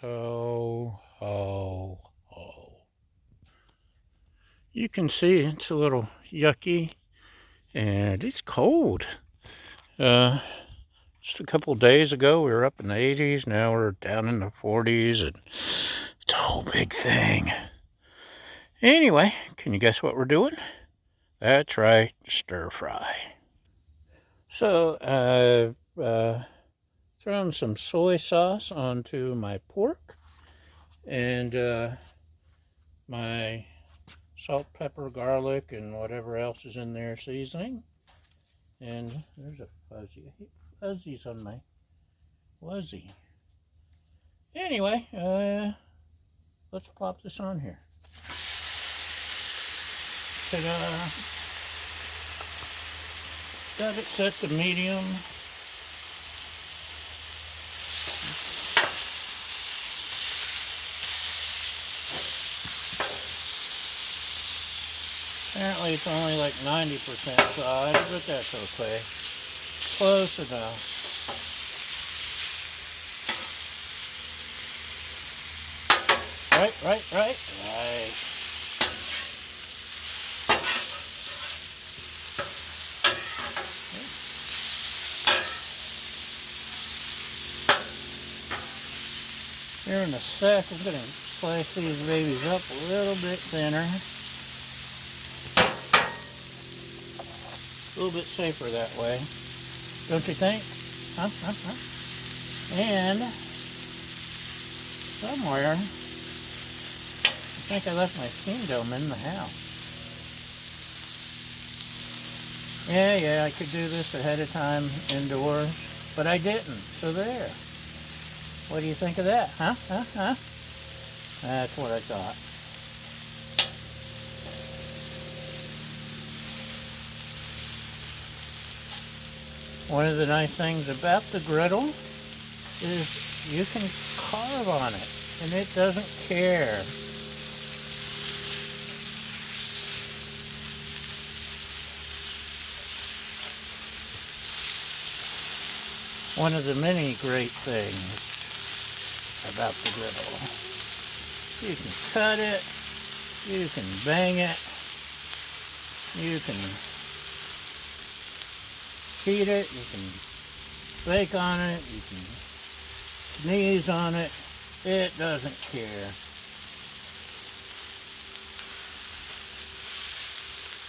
Ho, ho, ho. You can see it's a little yucky and it's cold. Uh, just a couple days ago, we were up in the 80s. Now we're down in the 40s, and it's a whole big thing. Anyway, can you guess what we're doing? That's right, stir fry. So I've thrown some soy sauce onto my pork and my salt, pepper, garlic, and whatever else is in there seasoning. And there's a fuzzy. I hate fuzzies on my Wuzzy. Anyway, let's plop this on here. Ta-da! Got it set to medium. Apparently it's only like 90% side, but that's okay. Close enough. Right. Here in a sec, I'm going to slice these babies up a little bit thinner. A little bit safer that way. Don't you think? Huh? And somewhere, I think I left my steam dome in the house. Yeah, I could do this ahead of time indoors, but I didn't, so there. What do you think of that? Huh? That's what I thought. One of the nice things about the griddle is you can carve on it, and it doesn't care. One of the many great things about the griddle. You can cut it, you can bang it, you can heat it, you can bake on it, you can sneeze on it. It doesn't care.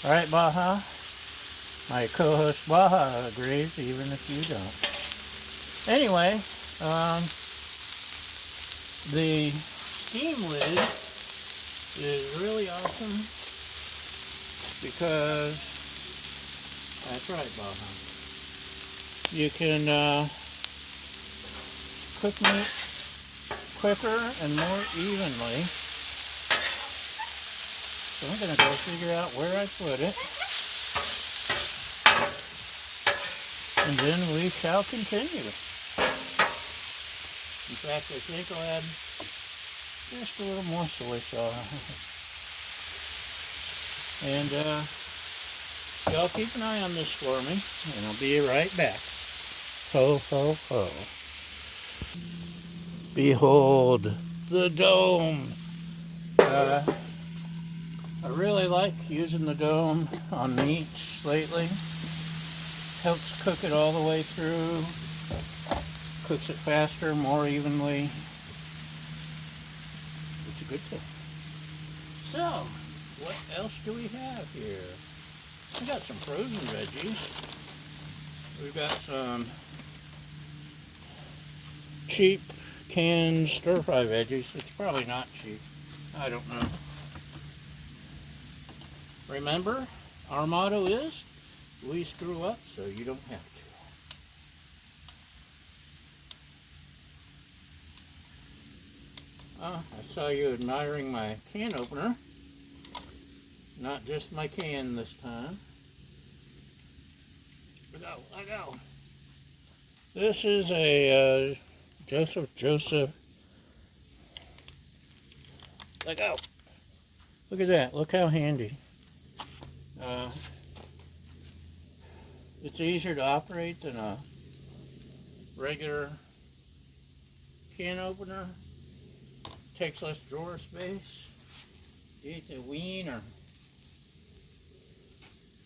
All right, Baja? My co-host Baja agrees, even if you don't. Anyway, the steam lid is really awesome because, that's right, Baja, you can cook meat quicker and more evenly. So I'm going to go figure out where I put it, and then we shall continue. In fact, I think I'll add just a little more soy sauce. And y'all keep an eye on this for me, and I'll be right back. Ho, ho, ho. Behold the dome. I really like using the dome on meats lately. Helps cook it all the way through. Cooks it faster, more evenly. It's a good thing. So, what else do we have here? We got some frozen veggies. We've got some cheap canned stir-fry veggies. It's probably not cheap. I don't know. Remember, our motto is, we screw up so you don't have to. I saw you admiring my can opener. Not just my can this time. Let go. This is a Joseph. Let go. Look at that. Look how handy. It's easier to operate than a regular can opener. takes less drawer space. Eat the wiener.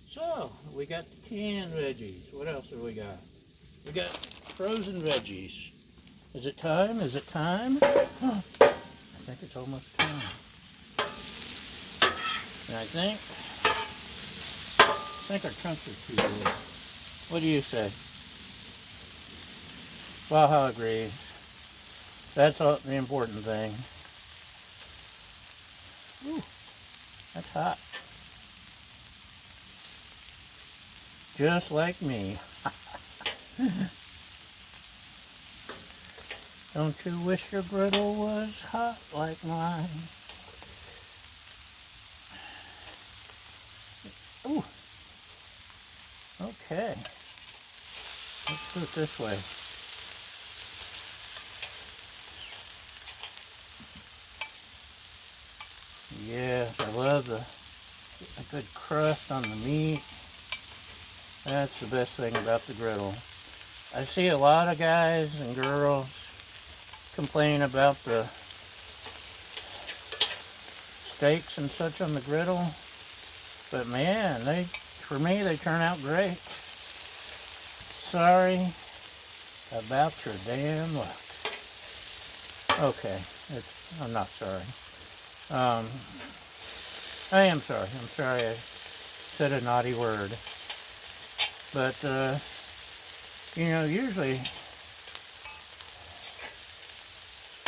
So, we got the canned veggies. What else have we got? We got frozen veggies. Is it time? Is it time? Huh. I think it's almost time. And I think our trunks are too big. What do you say? Baja agrees. That's all, the important thing. Ooh, that's hot. Just like me. Don't you wish your griddle was hot like mine? Ooh. Okay. Let's do it this way. Yes, I love a good crust on the meat. That's the best thing about the griddle. I see a lot of guys and girls complain about the steaks and such on the griddle, but man, for me they turn out great. Sorry about your damn luck. Okay, I'm not sorry. I am sorry. I'm sorry I said a naughty word. But, usually,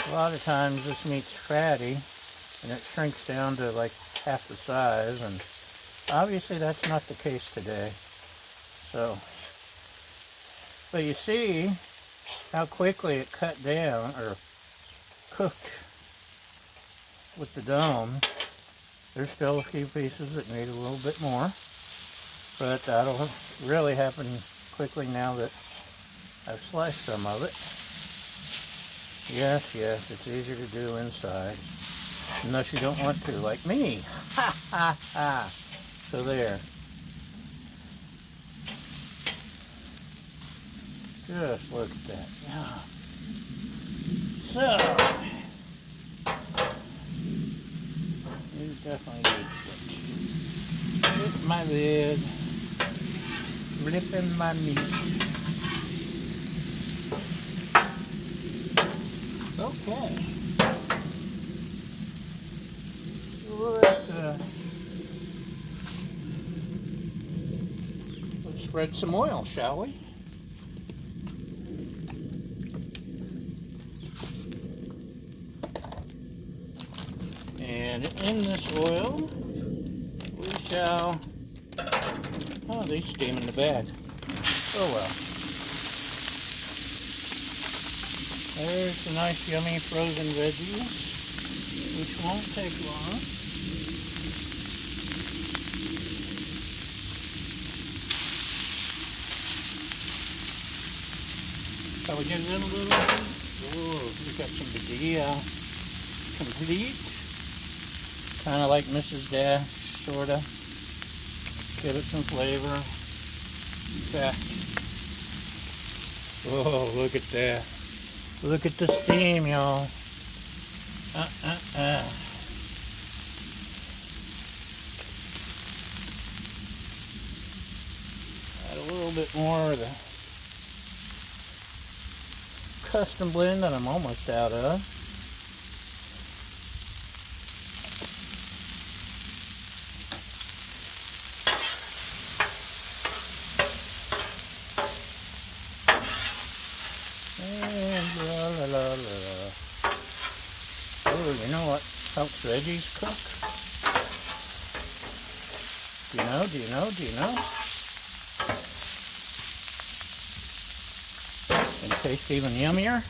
a lot of times this meat's fatty, and it shrinks down to like half the size, and obviously that's not the case today. So, but you see how quickly it cut down, or cooked with the dome. There's still a few pieces that need a little bit more, but that'll really happen quickly now that I've sliced some of it. Yes, it's easier to do inside, unless you don't want to, like me. Ha, ha, ha. So there. Just look at that. Yeah. So, you definitely need to flip my lid, flipping my meat. Okay. Let's spread some oil, shall we? And in this oil, we shall... Oh, they steam in the bag. Oh well. There's the nice yummy frozen veggies, which won't take long. Shall we get it in a little bit? Oh, we got some veggie complete. Kind of like Mrs. Dash, sorta. Give it some flavor. Okay. Oh, look at that. Look at the steam, y'all. Add a little bit more of the custom blend that I'm almost out of. Oh, you know what helps veggies cook? Do you know? And taste even yummier?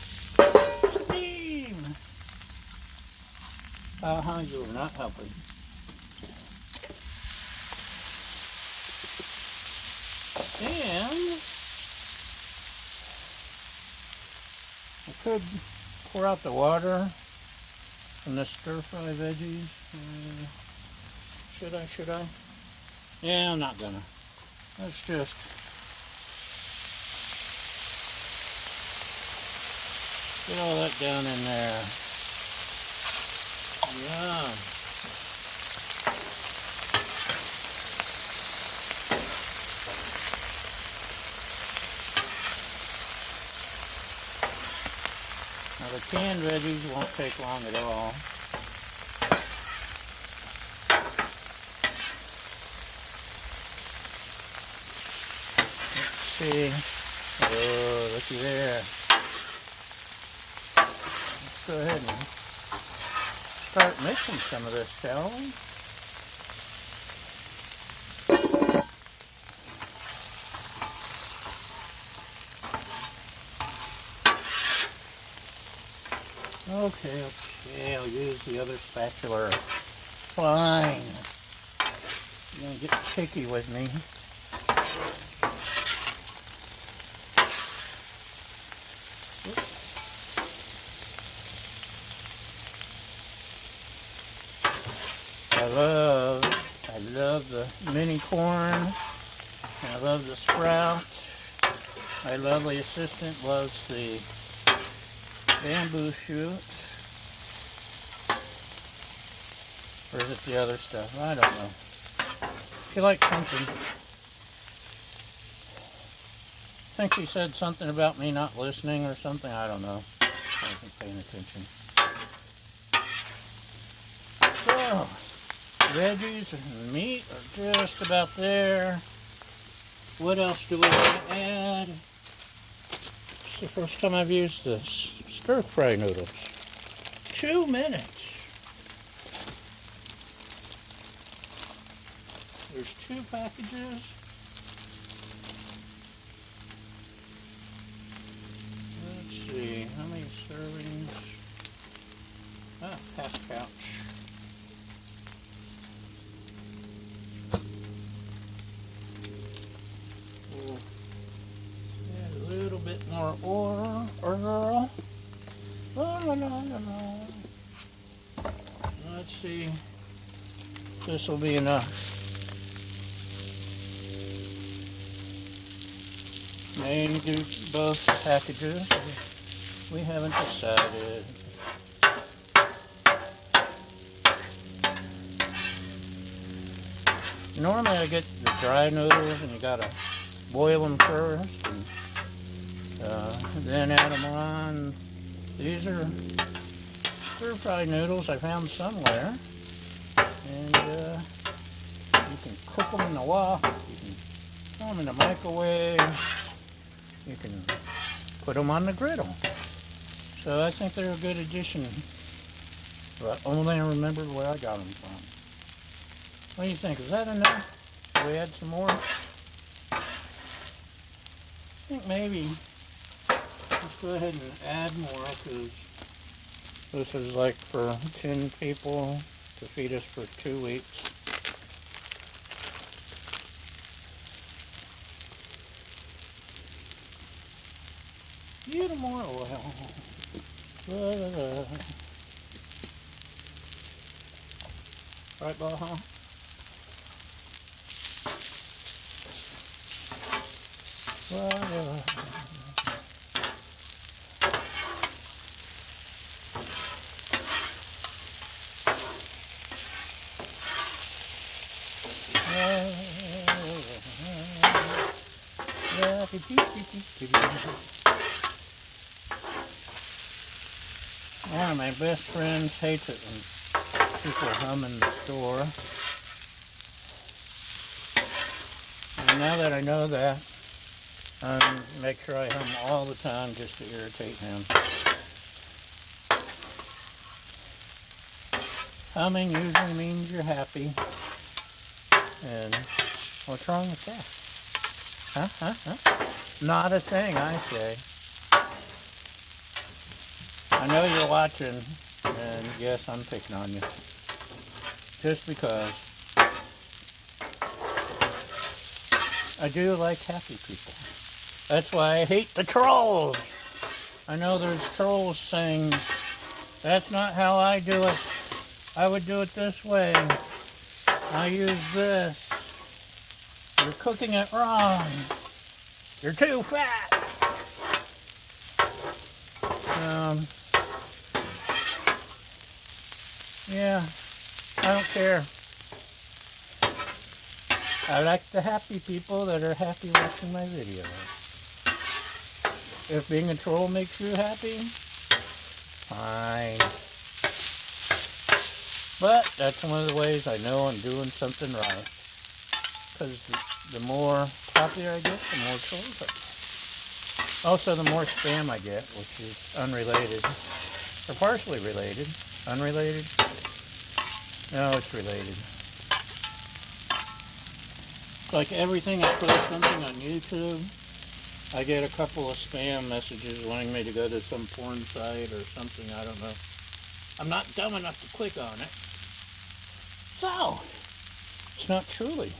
Steam! You're not helping. And I could pour out the water from the stir-fry veggies. Should I? Yeah, I'm not gonna. Let's just get all that down in there. Canned veggies won't take long at all. Let's see. Oh, looky there. Let's go ahead and start mixing some of this, shall we? Okay, I'll use the other spatula. Fine. You're gonna get picky with me. I love the mini corn, and I love the sprouts. My lovely assistant loves the bamboo shoots. Or is it the other stuff? I don't know. She likes something. I think she said something about me not listening or something. I don't know. I wasn't paying attention. So, veggies and meat are just about there. What else do we want to add? It's the first time I've used this. Stir-fry noodles. 2 minutes. There's 2 packages. Let's see, how many servings? Ah, half pouch. We'll add a little bit more oil. Let's see. This will be enough. Maybe do both packages. We haven't decided. Normally I get the dry noodles and you gotta boil them first and then add them on. These are stir-fry noodles I found somewhere, and you can cook them in the wok, you can throw them in the microwave, you can put them on the griddle. So I think they're a good addition, but only I remembered where I got them from. What do you think? Is that enough? Should we add some more? I think maybe let's go ahead and add more, because this is like for 10 people to feed us for 2 weeks. A little more oil. Right, Baja? One of my best friends hates it when people hum in the store. And now that I know that, I make sure I hum all the time just to irritate him. Humming usually means you're happy. And what's wrong with that? Not a thing, I say. I know you're watching, and yes, I'm picking on you. Just because I do like happy people. That's why I hate the trolls. I know there's trolls saying, that's not how I do it. I would do it this way. I use this. You're cooking it wrong. You're too fat. Yeah, I don't care. I like the happy people that are happy watching my videos. If being a troll makes you happy, fine. But that's one of the ways I know I'm doing something right. Because the more popular I get, the more trolls I get. Also, the more spam I get, which is unrelated. Or partially related. Unrelated? No, it's related. Like everything I post something on YouTube, I get a couple of spam messages wanting me to go to some porn site or something, I don't know. I'm not dumb enough to click on it. So, it's not truly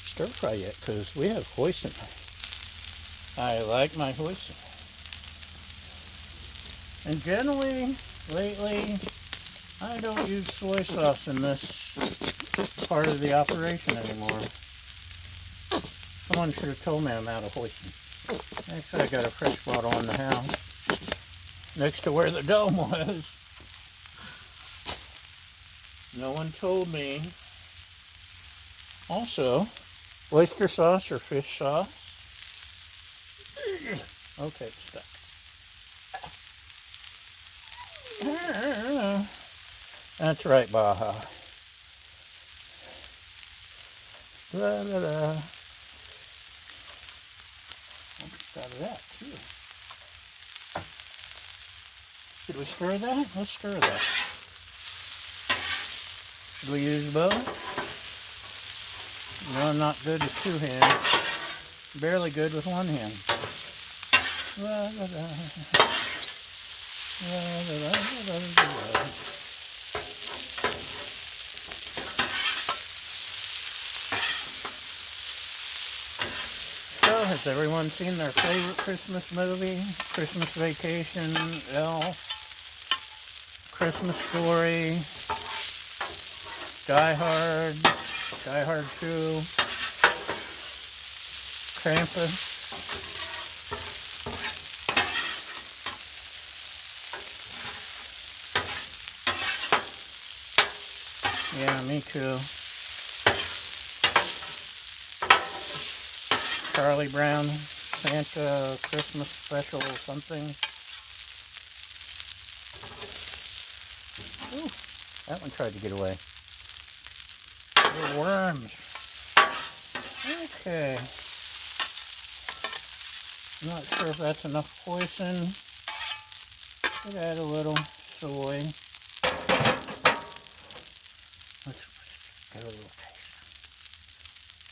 stir fry yet because we have hoisin. I like my hoisin. And generally, lately, I don't use soy sauce in this part of the operation anymore. Someone should have told me I'm out of hoisin. Actually, I got a fresh bottle in the house next to where the dome was. No one told me. Also, oyster sauce or fish sauce. Okay, it's stuck. That's right, Baja. La, la, la. Almost out of that, too. Should we stir that? Let's stir that. Should we use both? No, I'm not good with two hands. Barely good with one hand. La, la, la. La, la, la, la, la, la. So, has everyone seen their favorite Christmas movie? Christmas Vacation, Elf, Christmas Story, Die Hard, Die Hard 2, Krampus. Yeah, me too. Charlie Brown, Santa, Christmas special, something. Ooh, that one tried to get away. Little worms. Okay. I'm not sure if that's enough hoisin. Could add a little soy. Let's get a little taste.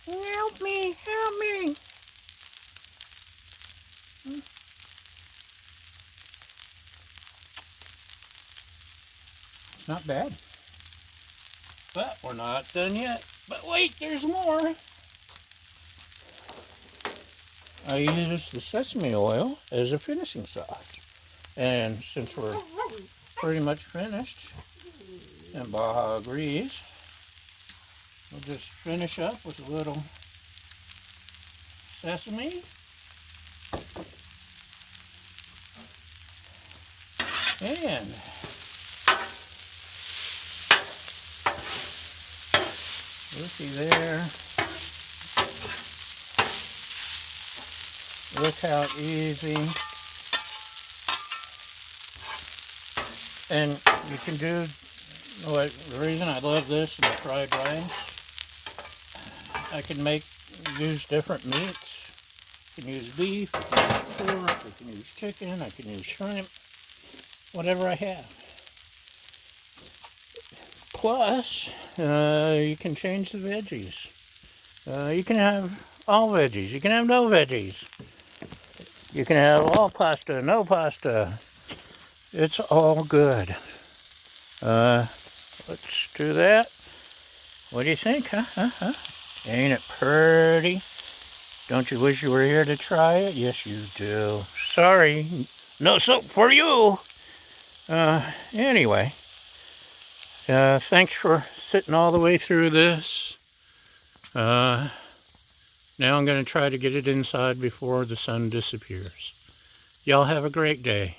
Help me, help me. It's not bad. But we're not done yet. But wait, there's more. I use the sesame oil as a finishing sauce. And since we're pretty much finished, and Baja agrees, we'll just finish up with a little sesame. And looky there. Look how easy. And you can do, the reason I love this in the fried rice, I can use different meats. I can use beef, I can use pork, I can use chicken, I can use shrimp, whatever I have. Plus, you can change the veggies. You can have all veggies. You can have no veggies. You can have all pasta, no pasta. It's all good. Let's do that. What do you think, huh? Ain't it pretty? Don't you wish you were here to try it? Yes, you do. Sorry, no soap for you. Anyway, thanks for sitting all the way through this. Now I'm going to try to get it inside before the sun disappears. Y'all have a great day.